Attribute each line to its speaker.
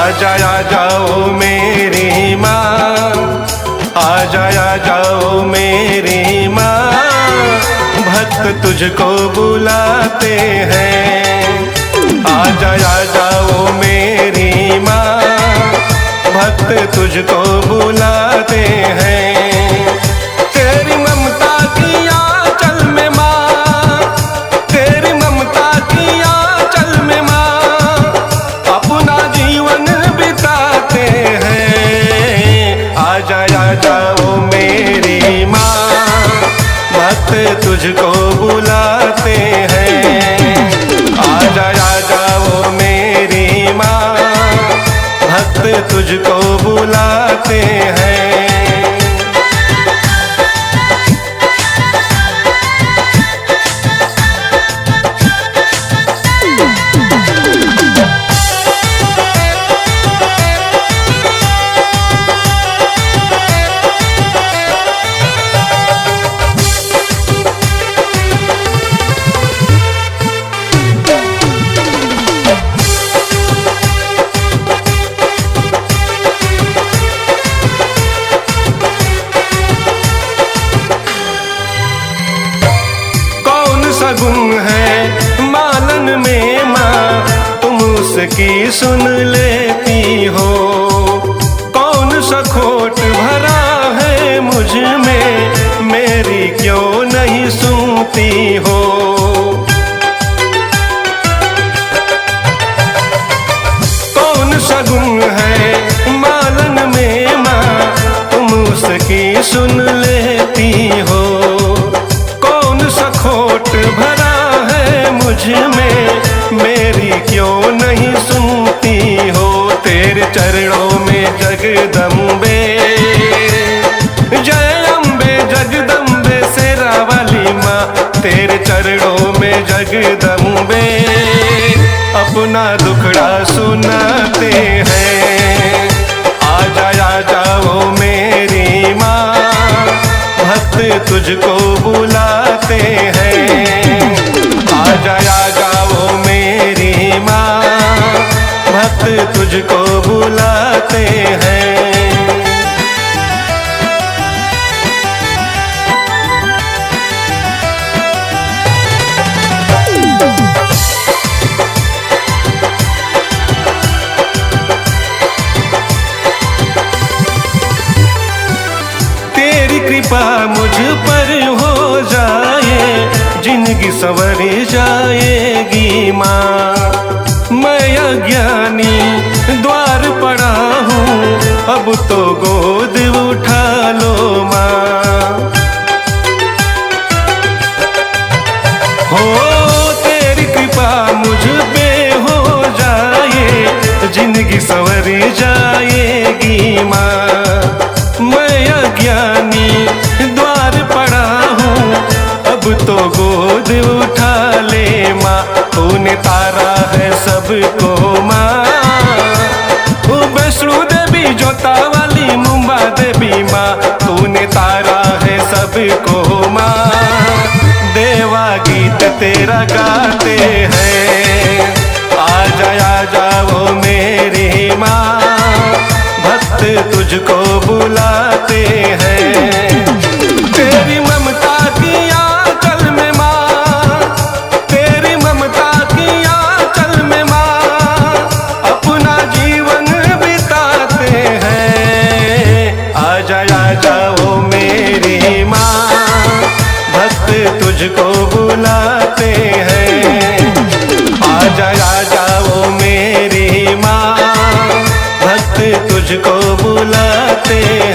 Speaker 1: आ जाओ मेरी माँ, आ जाओ मेरी माँ, भक्त तुझको बुलाते हैं। आ जाओ मेरी माँ, भक्त तुझको बुलाते हैं। तेरी ममता की आंचल में माँ, तेरी ममता की आंचल में माँ, अपना जीवन बिताते हैं। आ जाओ मेरी माँ, भक्त तुझको बुलाते हैं। आ जाओ मेरी माँ, भक्त तुझको बुलाते हैं। गुण है मालन में माँ, तुम उसकी सुन लेती हो। कौन सा खोट भरा है मुझ में, मेरी क्यों नहीं सुनती हो। कौन सा गुण है मालन में माँ, तुम उसकी सुन लेती हो। कौन सा खोट भरा है मुझ में, मेरी क्यों नहीं सुनती हो। तेरे चरणों में जगदम्बे, जय अम्बे जगदम्बे शेरा वाली माँ, तेरे चरणों में जगदम्बे, अपना दुखड़ा सुनाते हैं। आ जाओ मेरी माँ, भक्त तुझको बुलाते हैं। आ जाओ मेरी माँ, भक्त तुझको बुलाते हैं। तेरी कृपा मुझ पर हो जाए, जिंदगी संवरी जाएगी माँ। मैं अज्ञानी द्वार पड़ा हूँ, अब तो गोद उठा लो माँ। हो तेरी कृपा मुझ पे हो जाए, जिंदगी संवरी जाएगी माँ। मैं अज्ञानी द्वार पड़ा हूँ, अब तो गोद उठा ले माँ। तूने तारा है सबको माँ, वैष्णो देवी जोता वाली मुंबा देवी माँ, तूने तारा है सबको माँ। देवा गीत तेरा गाते हैं। आ जाओ मेरी माँ, भक्त तुझको बुलाते हैं। तेरी ममता की आंचल में माँ, तेरी ममता की आंचल में माँ, अपना जीवन बिताते हैं। आ जाओ मेरी माँ, भक्त तुझको बुलाते हैं। आ जाओ मेरी माँ, भक्त तुझको बुलाते हैं।